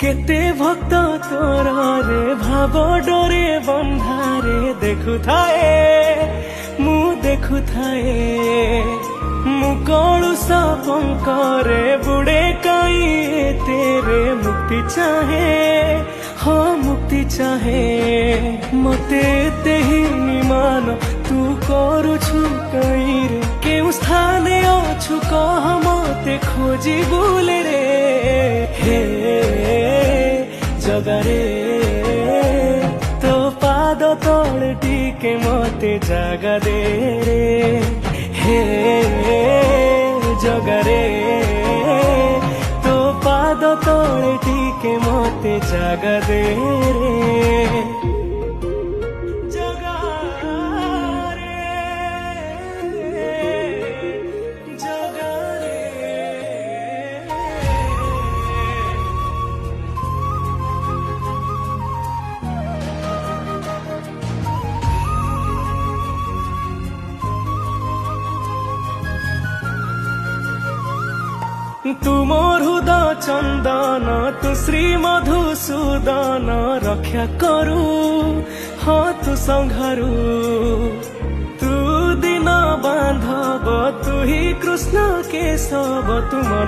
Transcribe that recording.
केते भक्त तोर रे भाव डरे बंधारे देखु थाए मु देखु थाए मु कलुष पंकरे बुड़े कई तेरे मुक्ति चाहे हाँ मुक्ति चाहे मते ते ही निमान तू करुछु कई रे केउ स्थाने अछु कह मते खोजी बुले रे हे जगारे तो पाद तले टिके मते जागा दे रे हे जगारे तो पाद तले टिके मते जागा दे रे तू मोर हृदय चंदन तू श्री मधुसूदन रक्षा करू हाँ तू संघरू तू दिन बांधव तू ही कृष्ण केशव तू मन